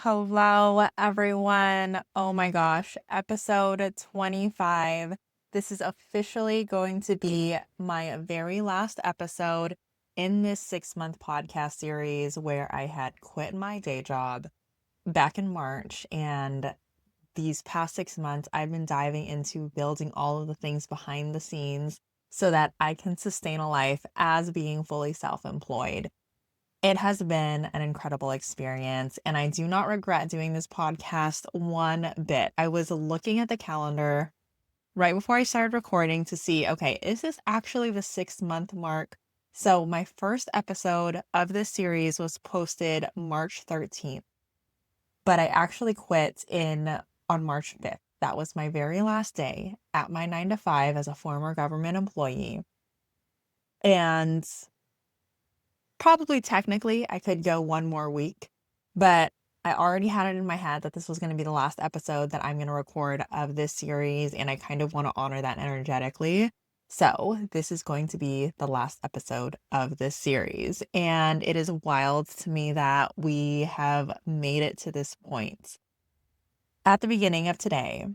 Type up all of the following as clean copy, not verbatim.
Hello, everyone. Oh my gosh, episode 25. This is officially going to be my very last episode in this 6-month podcast series where I had quit my day job back in March. And these past 6 months, I've been diving into building all of the things behind the scenes so that I can sustain a life as being fully self-employed. It has been an incredible experience, and I do not regret doing this podcast one bit. I was looking at the calendar right before I started recording to see, okay, is this actually the 6-month mark? So my first episode of this series was posted March 13th, but I actually quit on March 5th. That was my very last day at my 9 to 5 as a former government employee. And probably technically I could go one more week, but I already had it in my head that this was going to be the last episode that I'm going to record of this series, and I kind of want to honor that energetically. So this is going to be the last episode of this series, and it is wild to me that we have made it to this point. At the beginning of today,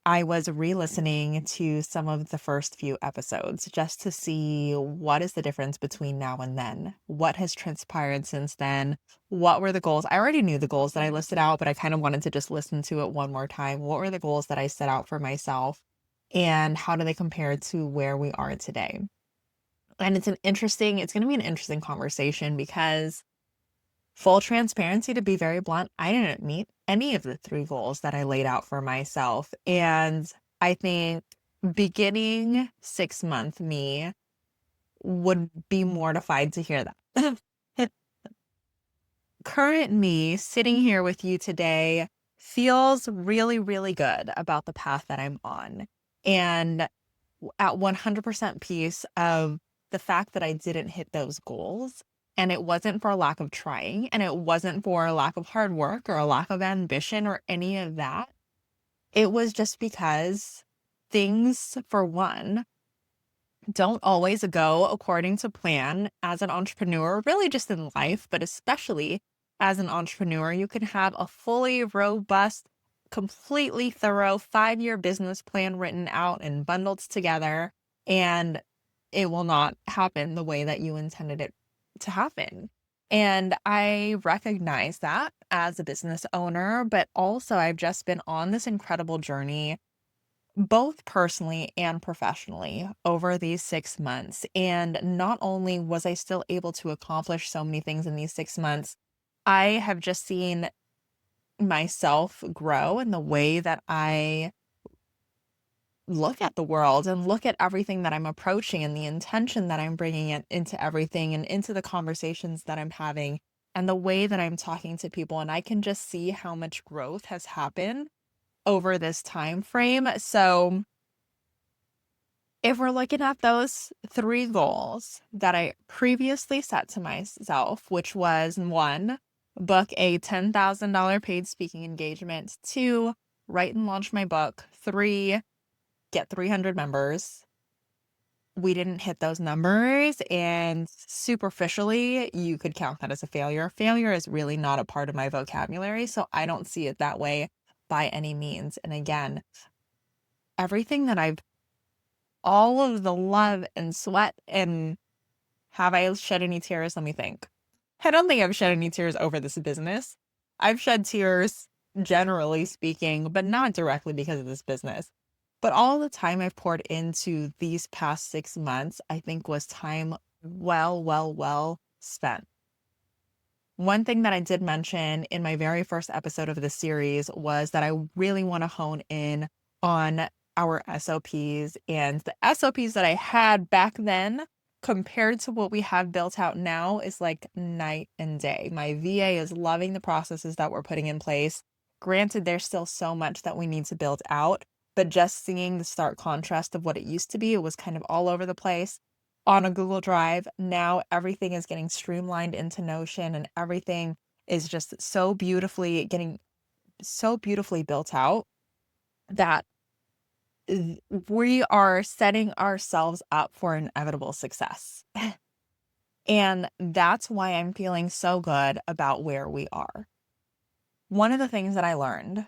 I was re-listening to some of the first few episodes just to see what is the difference between now and then. What has transpired since then? What were the goals? I already knew the goals that I listed out, but I kind of wanted to just listen to it one more time. What were the goals that I set out for myself? And how do they compare to where we are today? And it's going to be an interesting conversation because full transparency, to be very blunt, I didn't meet any of the 3 goals that I laid out for myself. And I think beginning 6-month me would be mortified to hear that. Current me sitting here with you today feels really, really good about the path that I'm on. And at 100% peace of the fact that I didn't hit those goals. And it wasn't for a lack of trying, and it wasn't for a lack of hard work or a lack of ambition or any of that. It was just because things, for one, don't always go according to plan as an entrepreneur, really just in life, but especially as an entrepreneur. You can have a fully robust, completely thorough 5-year business plan written out and bundled together, and it will not happen the way that you intended it to happen. And I recognize that as a business owner, but also I've just been on this incredible journey, both personally and professionally, over these 6 months. And not only was I still able to accomplish so many things in these 6 months, I have just seen myself grow in the way that I look at the world and look at everything that I'm approaching and the intention that I'm bringing it into everything and into the conversations that I'm having and the way that I'm talking to people. And I can just see how much growth has happened over this time frame. So if we're looking at those 3 goals that I previously set to myself, which was 1, book a $10,000 paid speaking engagement, 2, write and launch my book, 3, get 300 members. We didn't hit those numbers, and superficially, you could count that as a failure. Failure is really not a part of my vocabulary, so I don't see it that way by any means. And again, all of the love and sweat, and have I shed any tears? Let me think. I don't think I've shed any tears over this business. I've shed tears, generally speaking, but not directly because of this business. But all the time I've poured into these past 6 months, I think was time well spent. One thing that I did mention in my very first episode of this series was that I really want to hone in on our SOPs, and the SOPs that I had back then compared to what we have built out now is like night and day. My VA is loving the processes that we're putting in place. Granted, there's still so much that we need to build out, but just seeing the stark contrast of what it used to be, it was kind of all over the place on a Google Drive. Now everything is getting streamlined into Notion, and everything is just so beautifully built out that we are setting ourselves up for inevitable success. And that's why I'm feeling so good about where we are. One of the things that I learned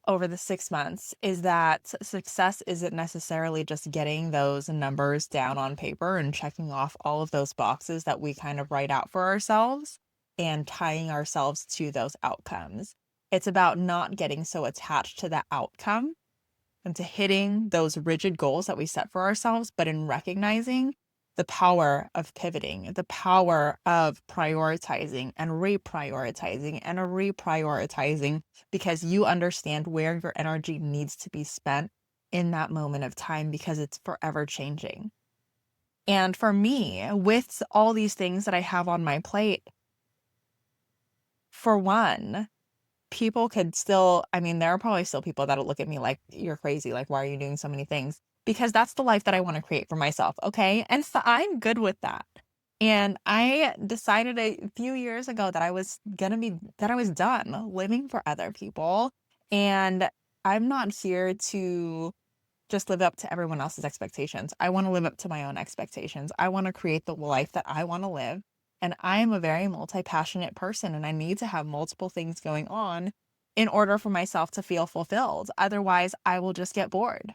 over the 6 months is that success isn't necessarily just getting those numbers down on paper and checking off all of those boxes that we kind of write out for ourselves and tying ourselves to those outcomes. It's about not getting so attached to that outcome and to hitting those rigid goals that we set for ourselves, but in recognizing the power of pivoting, the power of prioritizing and reprioritizing, because you understand where your energy needs to be spent in that moment of time because it's forever changing. And for me, with all these things that I have on my plate, for one, people could still, I mean, there are probably still people that'll look at me like, "You're crazy, like, why are you doing so many things?" Because that's the life that I wanna create for myself, okay? And so I'm good with that. And I decided a few years ago that I was done living for other people, and I'm not here to just live up to everyone else's expectations. I wanna live up to my own expectations. I wanna create the life that I wanna live, and I am a very multi-passionate person, and I need to have multiple things going on in order for myself to feel fulfilled. Otherwise, I will just get bored.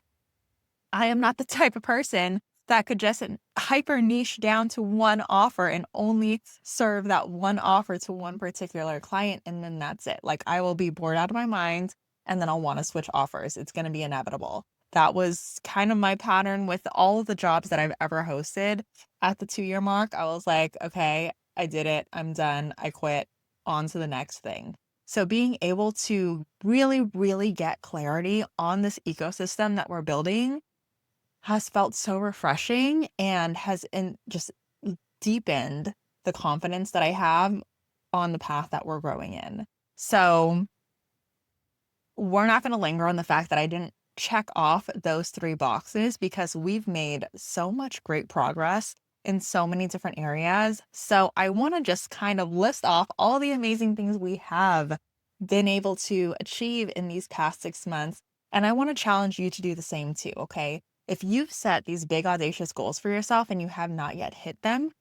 I am not the type of person that could just hyper niche down to one offer and only serve that one offer to one particular client, and then that's it. Like, I will be bored out of my mind, and then I'll wanna switch offers. It's gonna be inevitable. That was kind of my pattern with all of the jobs that I've ever hosted. At the 2-year mark, I was like, "Okay, I did it. I'm done. I quit. On to the next thing." So being able to really, really get clarity on this ecosystem that we're building has felt so refreshing and has just deepened the confidence that I have on the path that we're growing in. So we're not going to linger on the fact that I didn't check off those 3 boxes because we've made so much great progress in so many different areas. So I want to just kind of list off all the amazing things we have been able to achieve in these past 6 months. And I want to challenge you to do the same too, okay? If you've set these big audacious goals for yourself and you have not yet hit them,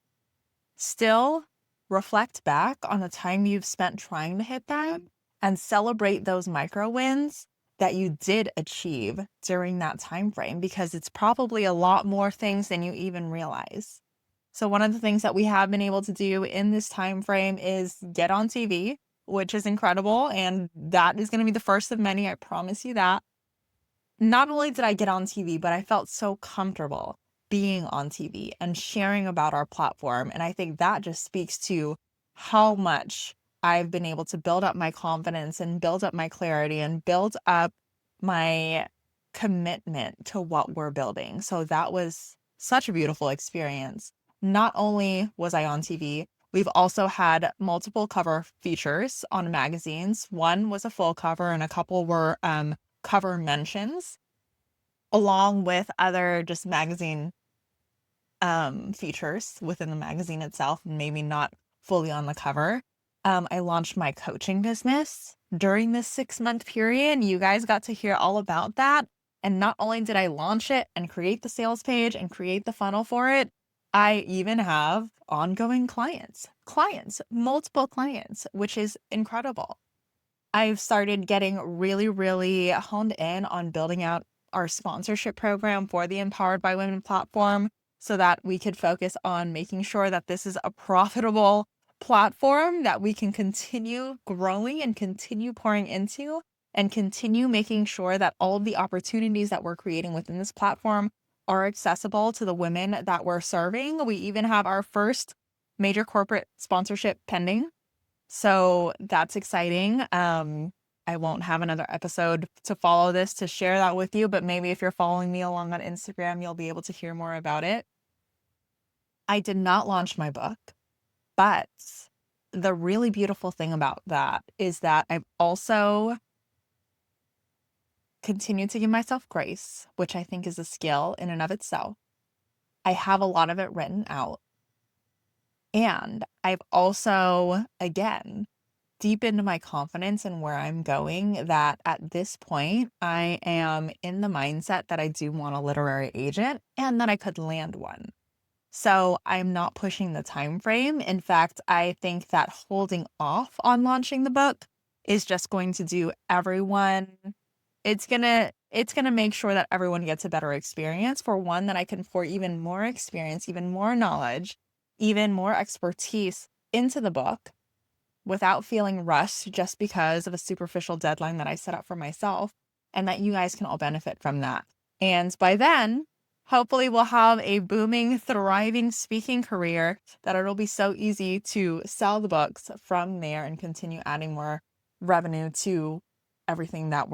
still reflect back on the time you've spent trying to hit them and celebrate those micro wins that you did achieve during that time frame, because it's probably a lot more things than you even realize. So one of the things that we have been able to do in this time frame is get on TV, which is incredible, and that is going to be the first of many, I promise you that. Not only did I get on TV, but I felt so comfortable being on TV and sharing about our platform. And I think that just speaks to how much I've been able to build up my confidence and build up my clarity and build up my commitment to what we're building. So that was such a beautiful experience. Not only was I on TV, we've also had multiple cover features on magazines. One was a full cover and a couple were cover mentions, along with other just magazine features within the magazine itself, maybe not fully on the cover. I launched my coaching business during this 6-month period. You guys got to hear all about that. And not only did I launch it and create the sales page and create the funnel for it, I even have ongoing clients, multiple clients, which is incredible. I've started getting really, really honed in on building out our sponsorship program for the Empowered by Women platform so that we could focus on making sure that this is a profitable platform that we can continue growing and continue pouring into and continue making sure that all of the opportunities that we're creating within this platform are accessible to the women that we're serving. We even have our first major corporate sponsorship pending. So that's exciting. I won't have another episode to follow this to share that with you, but maybe if you're following me along on Instagram, you'll be able to hear more about it. I did not launch my book, but the really beautiful thing about that is that I've also continued to give myself grace, which I think is a skill in and of itself. I have a lot of it written out. And I've also, again, deepened my confidence in where I'm going, that at this point, I am in the mindset that I do want a literary agent and that I could land one. So I'm not pushing the time frame. In fact, I think that holding off on launching the book is just going to do everyone, it's gonna make sure that everyone gets a better experience. For one, that I can pour even more experience, even more knowledge, even more expertise into the book without feeling rushed just because of a superficial deadline that I set up for myself, and that you guys can all benefit from that. And by then, hopefully we'll have a booming, thriving speaking career that it'll be so easy to sell the books from there and continue adding more revenue to everything that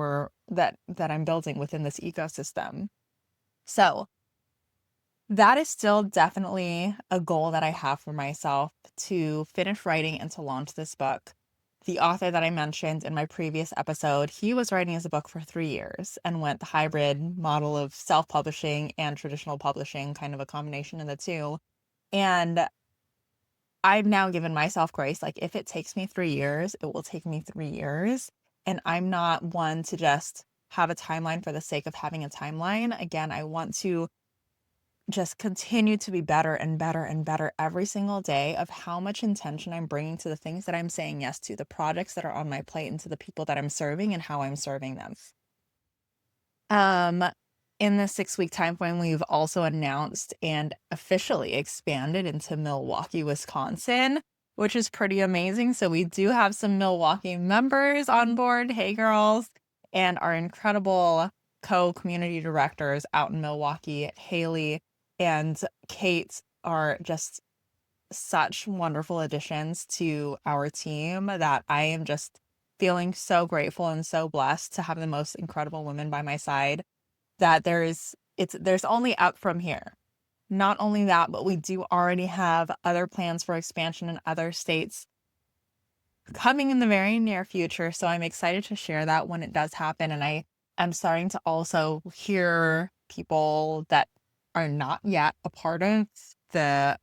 I'm building within this ecosystem. So that is still definitely a goal that I have for myself, to finish writing and to launch this book. The author that I mentioned in my previous episode, he was writing his book for 3 years and went the hybrid model of self-publishing and traditional publishing, kind of a combination of the two. And I've now given myself grace. Like, if it takes me 3 years, it will take me 3 years. And I'm not one to just have a timeline for the sake of having a timeline. Again, I want to just continue to be better and better and better every single day of how much intention I'm bringing to the things that I'm saying yes to, the projects that are on my plate, and to the people that I'm serving and how I'm serving them. In the 6-week time frame, we've also announced and officially expanded into Milwaukee, Wisconsin, which is pretty amazing. So we do have some Milwaukee members on board. Hey, girls. And our incredible co-community directors out in Milwaukee, Haley and Kate, are just such wonderful additions to our team that I am just feeling so grateful and so blessed to have the most incredible women by my side, that there's only up from here. Not only that, but we do already have other plans for expansion in other states coming in the very near future. So I'm excited to share that when it does happen. And I am starting to also hear people that are not yet a part of the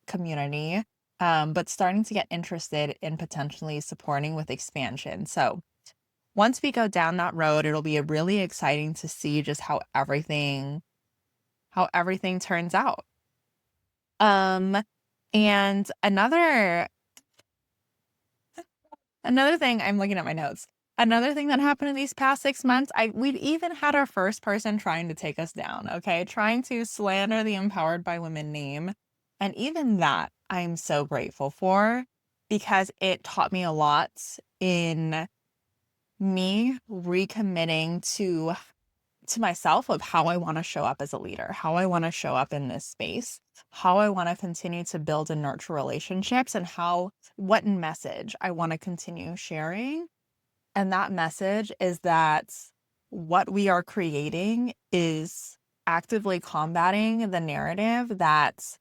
community, but starting to get interested in potentially supporting with expansion. So once we go down that road, it'll be really exciting to see just how everything turns out. And another thing, I'm looking at my notes. Another thing that happened in these past 6 months, we've even had our first person trying to take us down, okay? Trying to slander the Empowered by Women name. And even that I'm so grateful for, because it taught me a lot in me recommitting to myself of how I want to show up as a leader, how I want to show up in this space, how I want to continue to build and nurture relationships, and what message I want to continue sharing. And that message is that what we are creating is actively combating the narrative that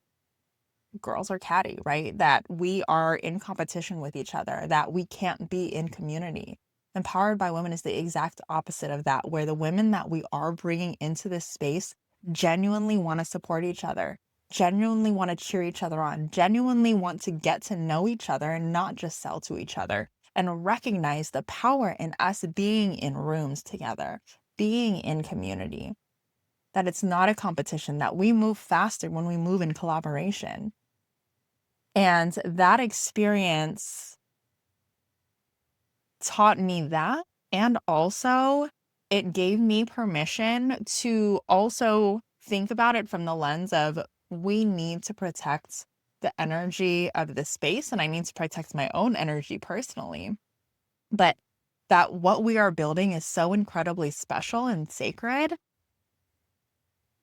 girls are catty, right? That we are in competition with each other, that we can't be in community. Empowered by Women is the exact opposite of that, where the women that we are bringing into this space genuinely want to support each other, genuinely want to cheer each other on, genuinely want to get to know each other and not just sell to each other, and recognize the power in us being in rooms together, being in community, that it's not a competition, that we move faster when we move in collaboration. And that experience taught me that, and also it gave me permission to also think about it from the lens of, we need to protect the energy of the space, and I need to protect my own energy personally. But that what we are building is so incredibly special and sacred,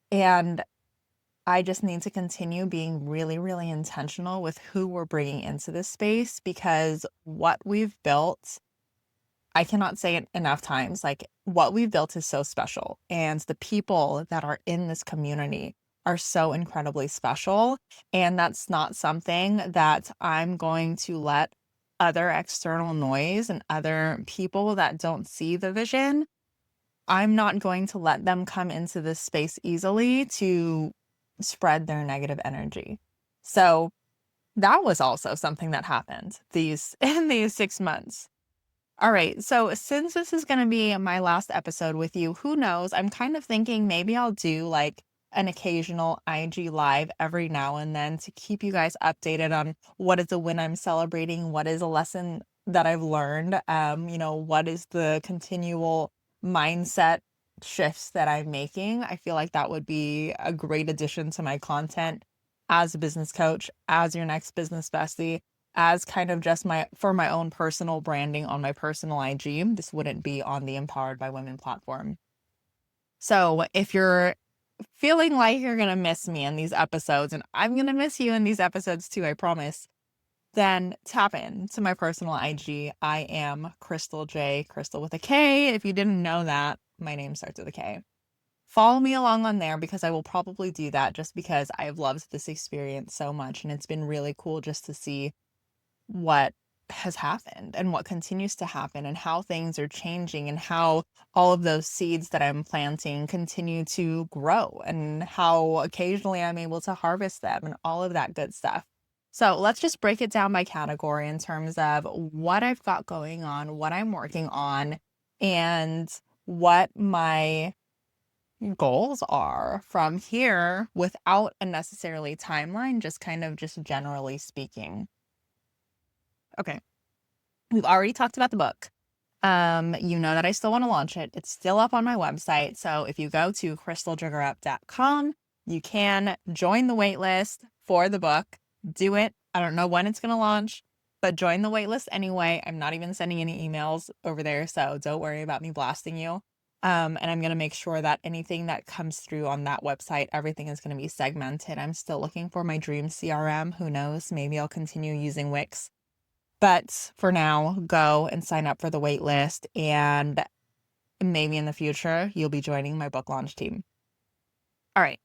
and I just need to continue being really, really intentional with who we're bringing into this space, because what we've built, I cannot say it enough times, like, what we've built is so special, and the people that are in this community are so incredibly special. And that's not something that I'm going to let other external noise and other people that don't see the vision, I'm not going to let them come into this space easily to spread their negative energy. So that was also something that happened in these 6 months. All right, so since this is going to be my last episode with you, who knows? I'm kind of thinking maybe I'll do like an occasional IG live every now and then to keep you guys updated on what is a win I'm celebrating, what is a lesson that I've learned, what is the continual mindset shifts that I'm making. I feel like that would be a great addition to my content as a business coach, as your next business bestie, as kind of just for my own personal branding on my personal IG. This wouldn't be on the Empowered by Women platform. So if you're feeling like you're going to miss me in these episodes, and I'm going to miss you in these episodes too, I promise, then tap in to my personal IG. I am Crystal J, Crystal with a K. If you didn't know that, my name starts with a K. Follow me along on there because I will probably do that just because I've loved this experience so much. And it's been really cool just to see what has happened and what continues to happen and how things are changing and how all of those seeds that I'm planting continue to grow and how occasionally I'm able to harvest them and all of that good stuff. So let's just break it down by category in terms of what I've got going on, what I'm working on, and what my goals are from here without a necessarily timeline, just kind of just generally speaking. Okay. We've already talked about the book. You know that I still want to launch it. It's still up on my website. So if you go to crystalsugarup.com, you can join the waitlist for the book. Do it. I don't know when it's going to launch, but join the waitlist anyway. I'm not even sending any emails over there, so don't worry about me blasting you. And I'm going to make sure that anything that comes through on that website, everything is going to be segmented. I'm still looking for my dream CRM. Who knows? Maybe I'll continue using Wix. But for now, go and sign up for the wait list, and maybe in the future, you'll be joining my book launch team. All right.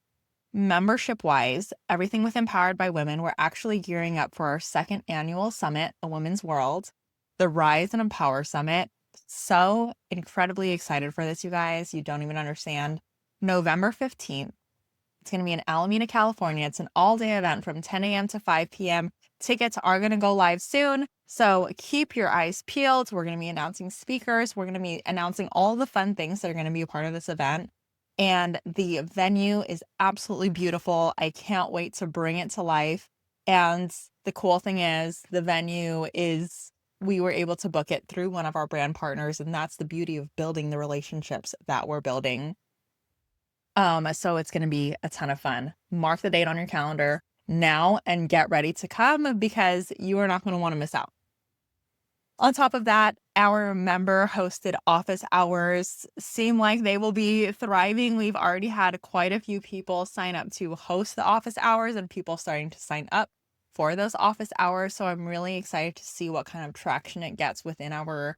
Membership-wise, everything with Empowered by Women, we're actually gearing up for our second annual summit, A Woman's World, the Rise and Empower Summit. So incredibly excited for this, you guys. You don't even understand. November 15th. It's going to be in Alameda, California. It's an all-day event from 10 a.m. to 5 p.m. Tickets are going to go live soon, so keep your eyes peeled. We're going to be announcing speakers. We're going to be announcing all the fun things that are going to be a part of this event. And the venue is absolutely beautiful. I can't wait to bring it to life. And the cool thing is we were able to book it through one of our brand partners, and that's the beauty of building the relationships that we're building. So it's going to be a ton of fun. Mark the date on your calendar now and get ready to come because you are not going to want to miss out. On top of that, our member hosted office hours seem like they will be thriving. We've already had quite a few people sign up to host the office hours and people starting to sign up for those office hours. So I'm really excited to see what kind of traction it gets within our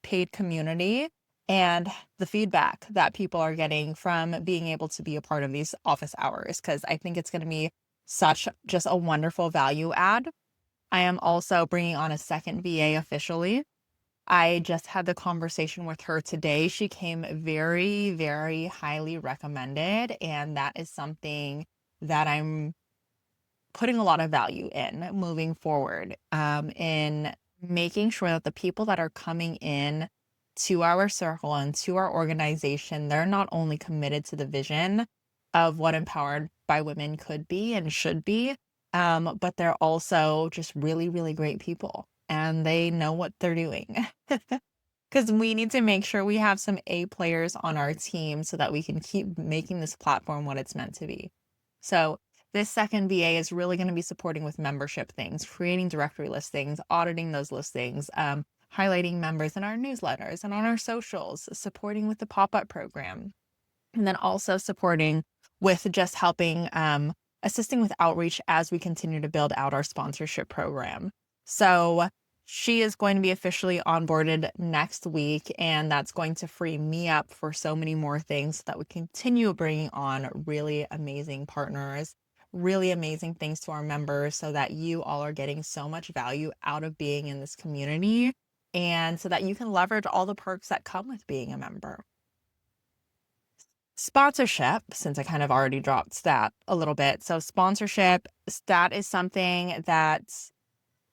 paid community and the feedback that people are getting from being able to be a part of these office hours, because I think it's going to be such just a wonderful value add. I am also bringing on a second VA officially. I just had the conversation with her today. She came very, very highly recommended, and that is something that I'm putting a lot of value in moving forward, in making sure that the people that are coming in to our circle and to our organization, they're not only committed to the vision of what Empowered by Women could be and should be, but they're also just really, really great people and they know what they're doing. Because we need to make sure we have some A players on our team so that we can keep making this platform what it's meant to be. So this second VA is really going to be supporting with membership things, creating directory listings, auditing those listings, highlighting members in our newsletters and on our socials, supporting with the pop-up program, and then also supporting with just helping, assisting with outreach as we continue to build out our sponsorship program. So she is going to be officially onboarded next week, and that's going to free me up for so many more things so that we continue bringing on really amazing partners, really amazing things to our members so that you all are getting so much value out of being in this community and so that you can leverage all the perks that come with being a member. Sponsorship, since I kind of already dropped that a little bit. So sponsorship, that is something that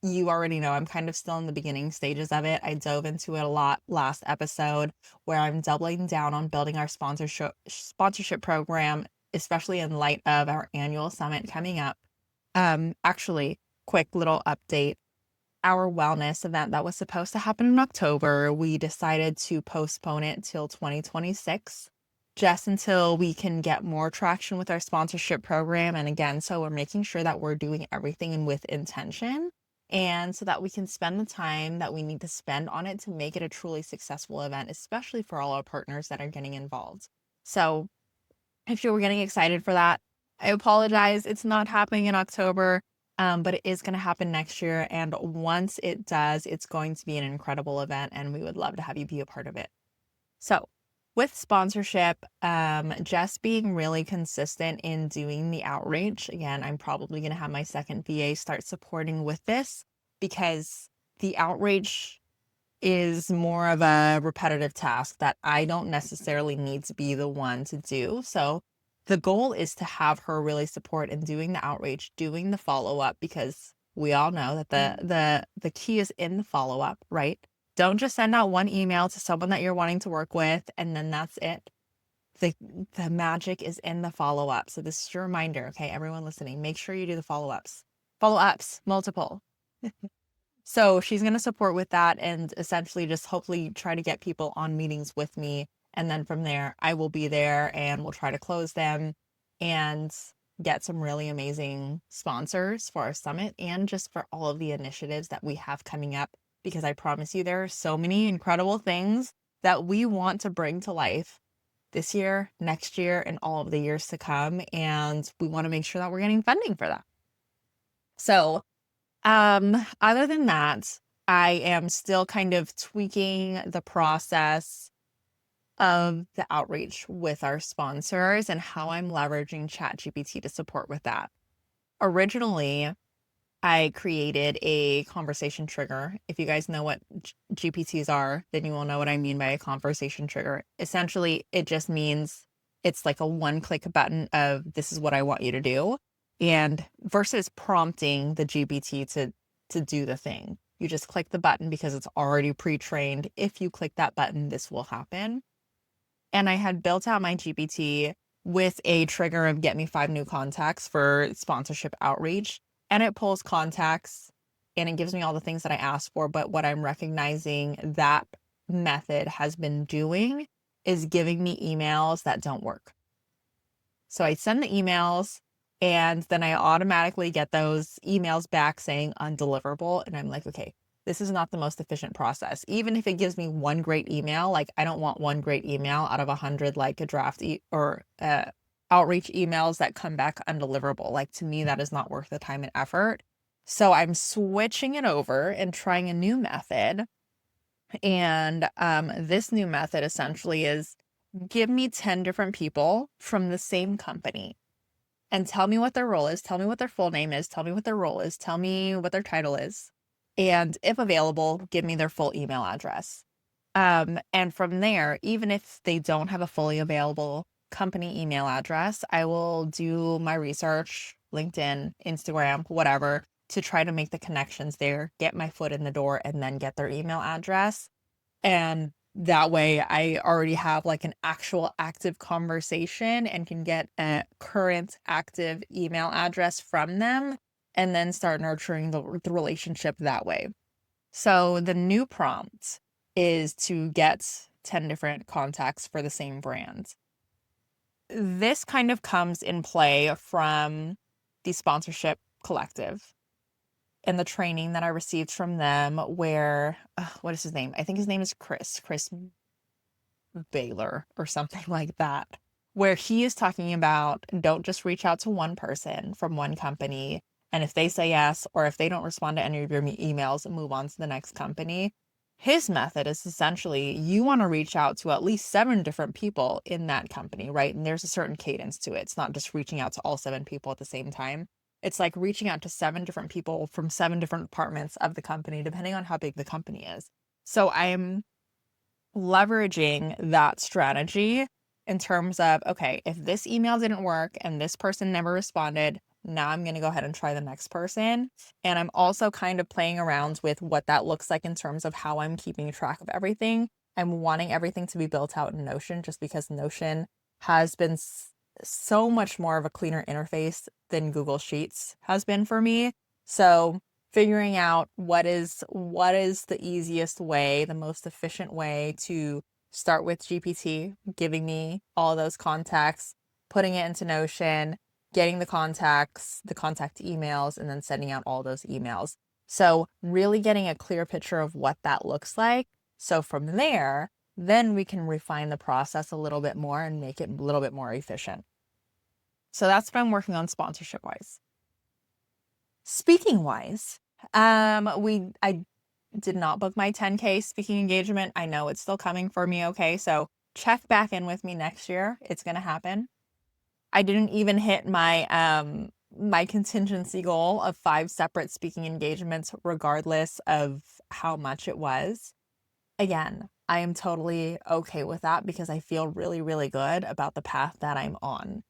you already know. I'm kind of still in the beginning stages of it. I dove into it a lot last episode where I'm doubling down on building our sponsorship program, especially in light of our annual summit coming up. Actually, quick little update. our wellness event that was supposed to happen in October, we decided to postpone it till 2026, just until we can get more traction with our sponsorship program. And again, so we're making sure that we're doing everything with intention, and so that we can spend the time that we need to spend on it to make it a truly successful event, especially for all our partners that are getting involved. So if you were getting excited for that, I apologize. It's not happening in October, but it is going to happen next year. And once it does, it's going to be an incredible event, and we would love to have you be a part of it. So, with sponsorship, just being really consistent in doing the outreach. Again, I'm probably going to have my second VA start supporting with this, because the outreach is more of a repetitive task that I don't necessarily need to be the one to do. So the goal is to have her really support in doing the outreach, doing the follow-up, because we all know that the key is in the follow-up, right? Don't just send out one email to someone that you're wanting to work with and then that's it. The magic is in the follow-up. So this is your reminder, okay? Everyone listening, make sure you do the follow-ups. Follow-ups, multiple. So she's going to support with that, and essentially just hopefully try to get people on meetings with me. And then from there, I will be there and we'll try to close them and get some really amazing sponsors for our summit and just for all of the initiatives that we have coming up. Because I promise you, there are so many incredible things that we want to bring to life this year, next year, and all of the years to come. And we want to make sure that we're getting funding for that. So other than that, I am still kind of tweaking the process of the outreach with our sponsors and how I'm leveraging ChatGPT to support with that. Originally, I created a conversation trigger. If you guys know what GPTs are, then you will know what I mean by a conversation trigger. Essentially, it just means it's like a one-click button of this is what I want you to do. And versus prompting the GPT to do the thing, you just click the button because it's already pre-trained. If you click that button, this will happen. And I had built out my GPT with a trigger of get me 5 new contacts for sponsorship outreach. And it pulls contacts and it gives me all the things that I asked for. But what I'm recognizing that method has been doing is giving me emails that don't work. So I send the emails and then I automatically get those emails back saying undeliverable. And I'm like, okay, this is not the most efficient process. Even if it gives me one great email, like I don't want one great email out of 100, like a draft or outreach emails that come back undeliverable. Like to me, that is not worth the time and effort. So I'm switching it over and trying a new method. And this new method essentially is give me 10 different people from the same company and tell me what their role is, tell me what their full name is, tell me what their role is, tell me what their title is. And if available, give me their full email address. And from there, even if they don't have a fully available company email address, I will do my research, LinkedIn, Instagram, whatever, to try to make the connections there, get my foot in the door, and then get their email address. And that way I already have like an actual active conversation and can get a current active email address from them and then start nurturing the relationship that way. So the new prompt is to get 10 different contacts for the same brand. This kind of comes in play from the sponsorship collective and the training that I received from them where, what is his name? I think his name is Chris Baylor or something like that, where he is talking about don't just reach out to one person from one company. And if they say yes, or if they don't respond to any of your emails, move on to the next company. His method is essentially you want to reach out to at least 7 different people in that company, right? And there's a certain cadence to it. It's not just reaching out to all 7 people at the same time. It's like reaching out to 7 different people from 7 different departments of the company, depending on how big the company is. So I'm leveraging that strategy in terms of, okay, if this email didn't work and this person never responded, now I'm going to go ahead and try the next person. And I'm also kind of playing around with what that looks like in terms of how I'm keeping track of everything. I'm wanting everything to be built out in Notion just because Notion has been so much more of a cleaner interface than Google Sheets has been for me. So figuring out what is the easiest way, the most efficient way to start with GPT, giving me all those contacts, putting it into Notion, getting the contacts, the contact emails, and then sending out all those emails. So really getting a clear picture of what that looks like. So from there, then we can refine the process a little bit more and make it a little bit more efficient. So that's what I'm working on sponsorship wise. Speaking wise, I did not book my 10K speaking engagement. I know it's still coming for me. Okay. So check back in with me next year. It's going to happen. I didn't even hit my, my contingency goal of 5 separate speaking engagements, regardless of how much it was. Again, I am totally okay with that because I feel really, really good about the path that I'm on.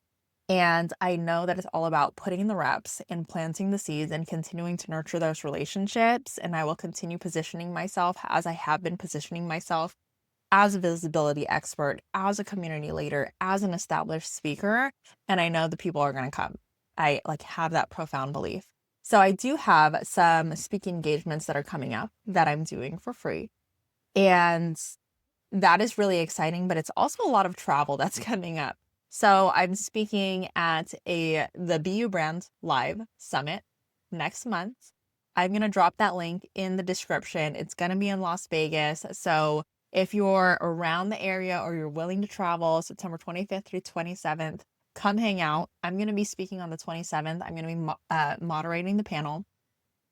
And I know that it's all about putting in the reps and planting the seeds and continuing to nurture those relationships. And I will continue positioning myself as I have been positioning myself as a visibility expert, as a community leader, as an established speaker. And I know the people are going to come. I have that profound belief. So I do have some speaking engagements that are coming up that I'm doing for free. And that is really exciting, but it's also a lot of travel that's coming up. So I'm speaking at the BU Brand Live Summit next month. I'm going to drop that link in the description. It's going to be in Las Vegas. So if you're around the area or you're willing to travel September 25th through 27th, come hang out. I'm going to be speaking on the 27th. I'm going to be moderating the panel.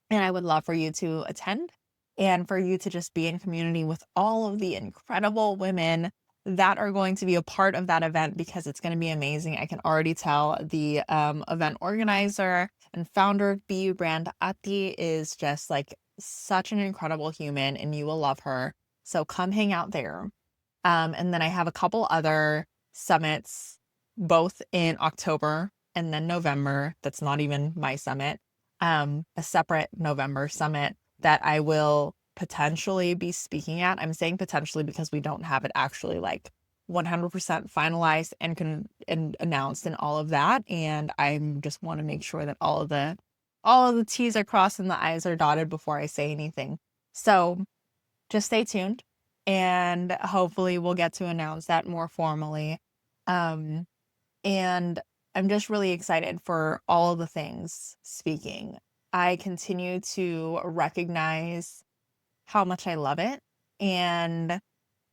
And I would love for you to attend and for you to just be in community with all of the incredible women that are going to be a part of that event, because it's going to be amazing. I can already tell the event organizer and founder of BU Brand, Ati, is just such an incredible human, and you will love her. So come hang out there. And then I have a couple other summits, both in October and then November. That's not even my summit. A separate November summit that I will potentially be speaking at. I'm saying potentially because we don't have it actually 100% finalized and announced and all of that. And I just want to make sure that all of the T's are crossed and the I's are dotted before I say anything. So just stay tuned, and hopefully we'll get to announce that more formally. And I'm just really excited for all of the things speaking. I continue to recognize how much I love it and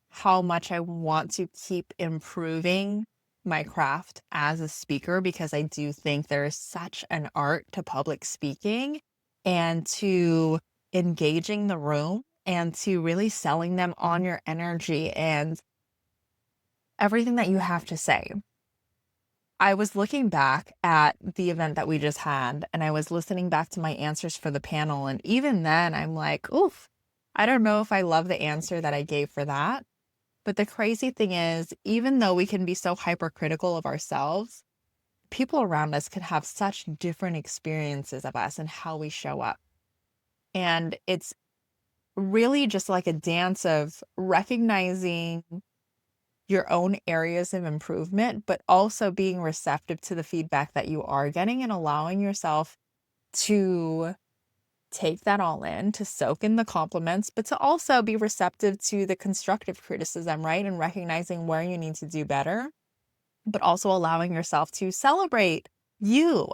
how much I want to keep improving my craft as a speaker, because I do think there is such an art to public speaking and to engaging the room and to really selling them on your energy and everything that you have to say. I was looking back at the event that we just had, and I was listening back to my answers for the panel. And even then I'm like, oof, I don't know if I love the answer that I gave for that. But the crazy thing is, even though we can be so hypercritical of ourselves, people around us can have such different experiences of us and how we show up. And it's really just like a dance of recognizing your own areas of improvement, but also being receptive to the feedback that you are getting and allowing yourself to take that all in, to soak in the compliments, but to also be receptive to the constructive criticism, right? And recognizing where you need to do better, but also allowing yourself to celebrate you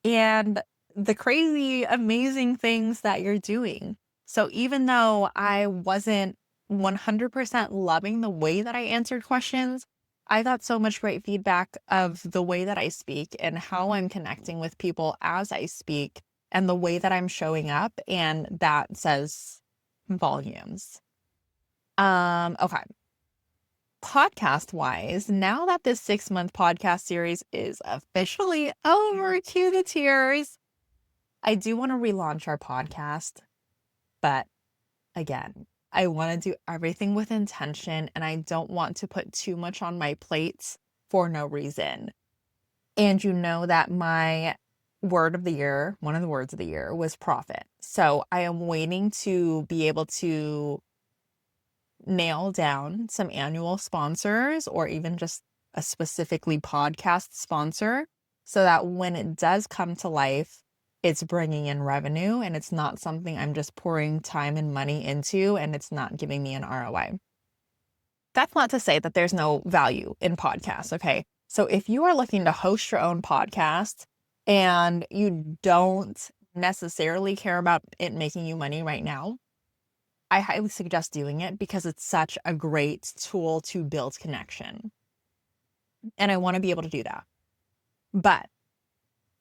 and the crazy, amazing things that you're doing. So even though I wasn't 100% loving the way that I answered questions, I got so much great feedback of the way that I speak and how I'm connecting with people as I speak and the way that I'm showing up. And that says volumes. Okay. Podcast wise, now that this 6-month podcast series is officially over to the tears, I do want to relaunch our podcast. But again, I want to do everything with intention, and I don't want to put too much on my plate for no reason. And you know that my word of the year, one of the words of the year, was profit. So I am waiting to be able to nail down some annual sponsors or even just a specifically podcast sponsor, so that when it does come to life, it's bringing in revenue and it's not something I'm just pouring time and money into and it's not giving me an ROI. That's not to say that there's no value in podcasts, okay? So if you are looking to host your own podcast and you don't necessarily care about it making you money right now, I highly suggest doing it because it's such a great tool to build connection. And I want to be able to do that. But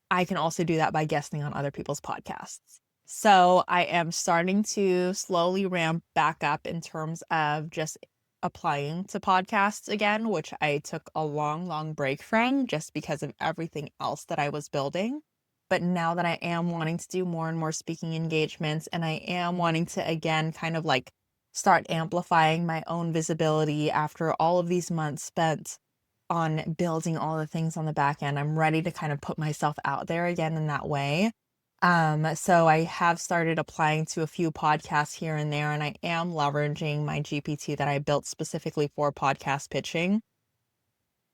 I can also do that by guesting on other people's podcasts. So I am starting to slowly ramp back up in terms of just applying to podcasts again, which I took a long, long break from just because of everything else that I was building. But now that I am wanting to do more and more speaking engagements, and I am wanting to, again, kind of like start amplifying my own visibility after all of these months spent on building all the things on the back end, I'm ready to kind of put myself out there again in that way. So I have started applying to a few podcasts here and there, and I am leveraging my GPT that I built specifically for podcast pitching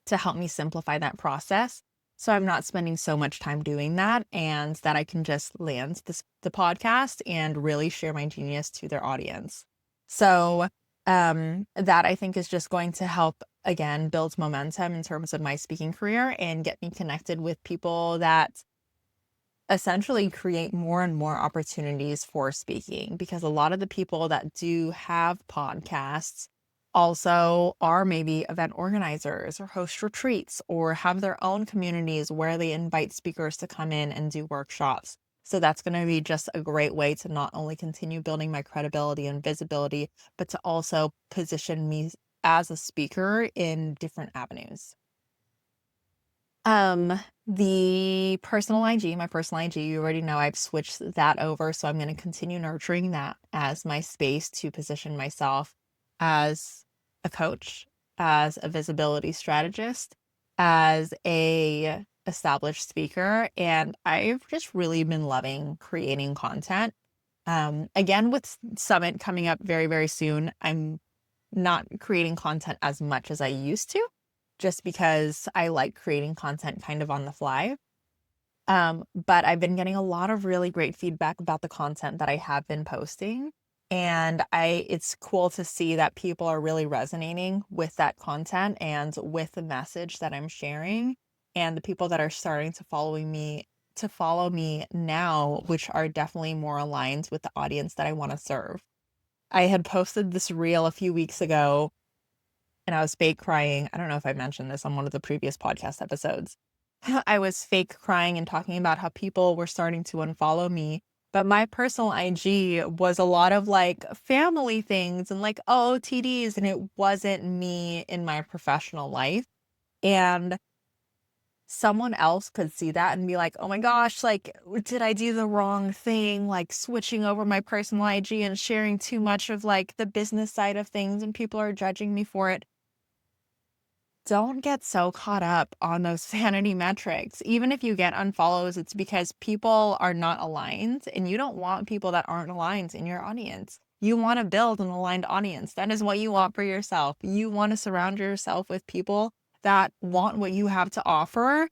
to help me simplify that process. So I'm not spending so much time doing that, and that I can just land the podcast and really share my genius to their audience. So that I think is just going to help, again, build momentum in terms of my speaking career and get me connected with people that essentially create more and more opportunities for speaking, because a lot of the people that do have podcasts also are maybe event organizers or host retreats or have their own communities where they invite speakers to come in and do workshops. So that's going to be just a great way to not only continue building my credibility and visibility, but to also position me as a speaker in different avenues. The personal IG, my personal IG, you already know I've switched that over. So I'm going to continue nurturing that as my space to position myself as a coach, as a visibility strategist, as a established speaker. And I've just really been loving creating content. Again, with Summit coming up very, very soon, I'm not creating content as much as I used to, just because I like creating content kind of on the fly. But I've been getting a lot of really great feedback about the content that I have been posting. And it's cool to see that people are really resonating with that content and with the message that I'm sharing. And the people that are starting to follow me now, which are definitely more aligned with the audience that I want to serve. I had posted this reel a few weeks ago and I was fake crying. I don't know if I mentioned this on one of the previous podcast episodes. I was fake crying and talking about how people were starting to unfollow me. But my personal IG was a lot of like family things and like OOTDs, and it wasn't me in my professional life. And someone else could see that and be like, oh my gosh, like, did I do the wrong thing? Like switching over my personal IG and sharing too much of like the business side of things, and people are judging me for it. Don't get so caught up on those vanity metrics. Even if you get unfollows, it's because people are not aligned, and you don't want people that aren't aligned in your audience. You want to build an aligned audience. That is what you want for yourself. You want to surround yourself with people that want what you have to offer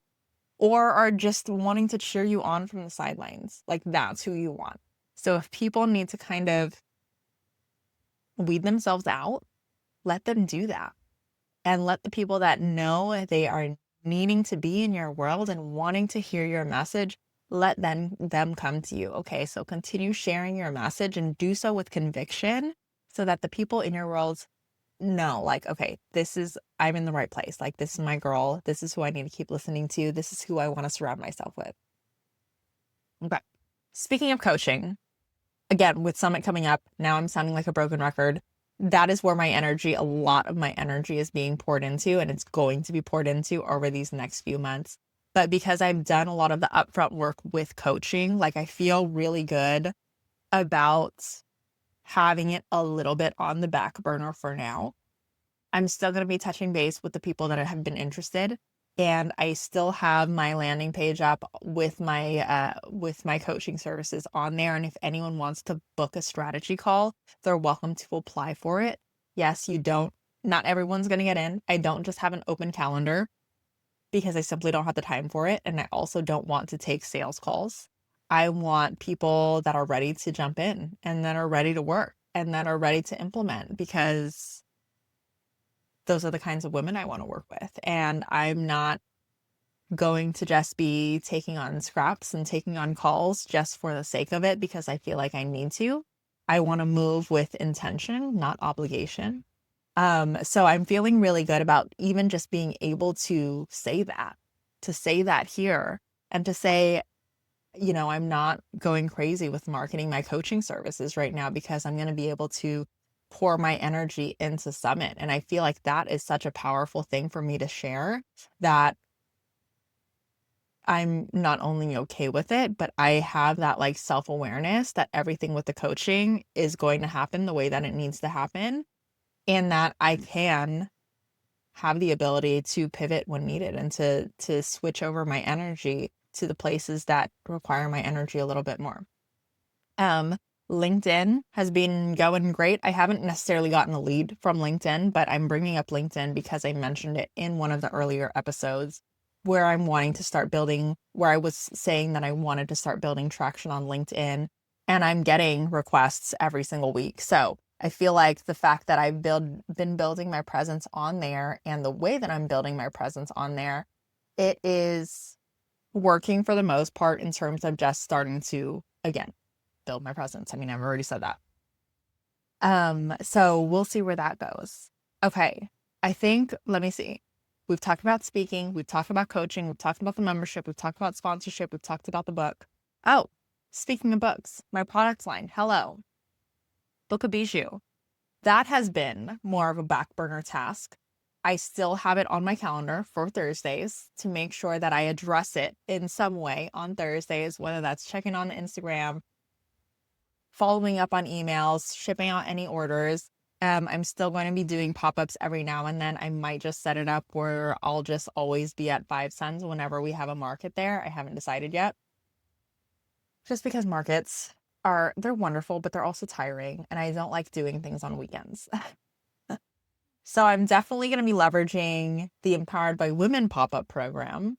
or are just wanting to cheer you on from the sidelines. Like, that's who you want. So if people need to kind of weed themselves out, let them do that. And let the people that know they are needing to be in your world and wanting to hear your message, let them come to you. Okay, so continue sharing your message and do so with conviction so that the people in your world know, like, okay, I'm in the right place. Like, this is my girl. This is who I need to keep listening to. This is who I want to surround myself with. Okay. Speaking of coaching, again, with Summit coming up, now I'm sounding like a broken record. That is where a lot of my energy is being poured into, and it's going to be poured into over these next few months. But because I've done a lot of the upfront work with coaching, like, I feel really good about having it a little bit on the back burner for now. I'm still going to be touching base with the people that have been interested. And I still have my landing page up with my coaching services on there. And if anyone wants to book a strategy call, they're welcome to apply for it. Yes, not everyone's going to get in. I don't just have an open calendar because I simply don't have the time for it. And I also don't want to take sales calls. I want people that are ready to jump in and that are ready to work and that are ready to implement, because those are the kinds of women I want to work with. And I'm not going to just be taking on scraps and taking on calls just for the sake of it because I feel like I need to. I want to move with intention, not obligation. So I'm feeling really good about even just being able to say that here, and to say, I'm not going crazy with marketing my coaching services right now because I'm going to be able to pour my energy into Summit. And I feel like that is such a powerful thing for me to share, that I'm not only okay with it, but I have that like self-awareness that everything with the coaching is going to happen the way that it needs to happen, and that I can have the ability to pivot when needed and to switch over my energy to the places that require my energy a little bit more. LinkedIn has been going great. I haven't necessarily gotten a lead from LinkedIn, but I'm bringing up LinkedIn because I mentioned it in one of the earlier episodes where I'm wanting to start building, where I was saying that I wanted to start building traction on LinkedIn, and I'm getting requests every single week. So I feel like the fact that I've been building my presence on there, and the way that I'm building my presence on there, it is working for the most part in terms of just starting to, again, build my presence. I mean, I've already said that. So we'll see where that goes. Okay. I think, let me see. We've talked about speaking. We've talked about coaching. We've talked about the membership. We've talked about sponsorship. We've talked about the book. Oh, speaking of books, my product line. Hello. Book of Bijou. That has been more of a back burner task. I still have it on my calendar for Thursdays to make sure that I address it in some way on Thursdays, whether that's checking on Instagram, following up on emails, shipping out any orders. I'm still going to be doing pop-ups every now and then. I might just set it up where I'll just always be at 5 cents whenever we have a market there. I haven't decided yet. Just because markets they're wonderful, but they're also tiring, and I don't like doing things on weekends. So I'm definitely going to be leveraging the Empowered by Women pop-up program.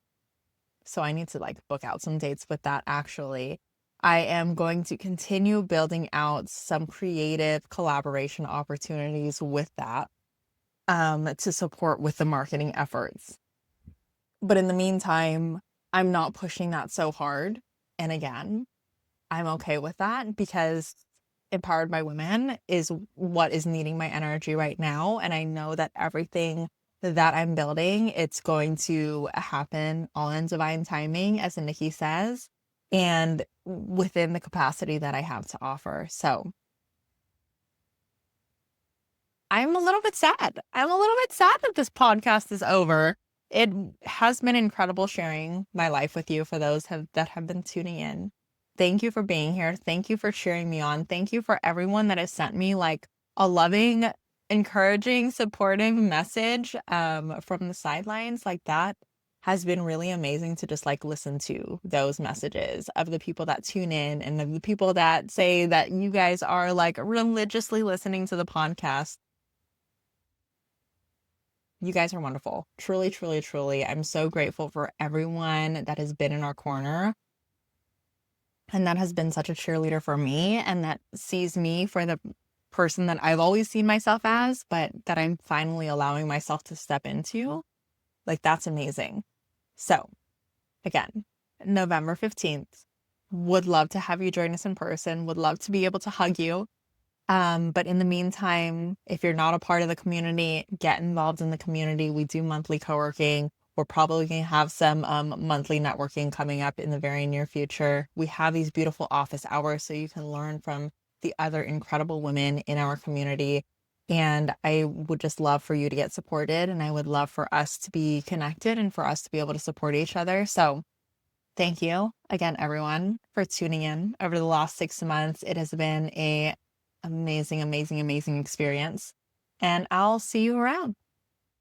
So I need to like book out some dates with that actually. I am going to continue building out some creative collaboration opportunities with that to support with the marketing efforts. But in the meantime, I'm not pushing that so hard. And again, I'm okay with that because Empowered by Women is what is needing my energy right now. And I know that everything that I'm building, it's going to happen all in divine timing, as Nikki says, and within the capacity that I have to offer. So I'm a little bit sad. I'm a little bit sad that this podcast is over. It has been incredible sharing my life with you for those that have been tuning in. Thank you for being here. Thank you for cheering me on. Thank you for everyone that has sent me like a loving, encouraging, supportive message from the sidelines. Like that has been really amazing to just like listen to those messages of the people that tune in and of the people that say that you guys are like religiously listening to the podcast. You guys are wonderful. Truly, truly, truly. I'm so grateful for everyone that has been in our corner and that has been such a cheerleader for me, and that sees me for the person that I've always seen myself as, but that I'm finally allowing myself to step into. Like, that's amazing. So, again, November 15th, would love to have you join us in person, would love to be able to hug you. But in the meantime, if you're not a part of the community, get involved in the community. We do monthly co-working. We're probably going to have some monthly networking coming up in the very near future. We have these beautiful office hours so you can learn from the other incredible women in our community. And I would just love for you to get supported, and I would love for us to be connected and for us to be able to support each other. So thank you again, everyone, for tuning in over the last 6 months. It has been a amazing, amazing, amazing experience. And I'll see you around.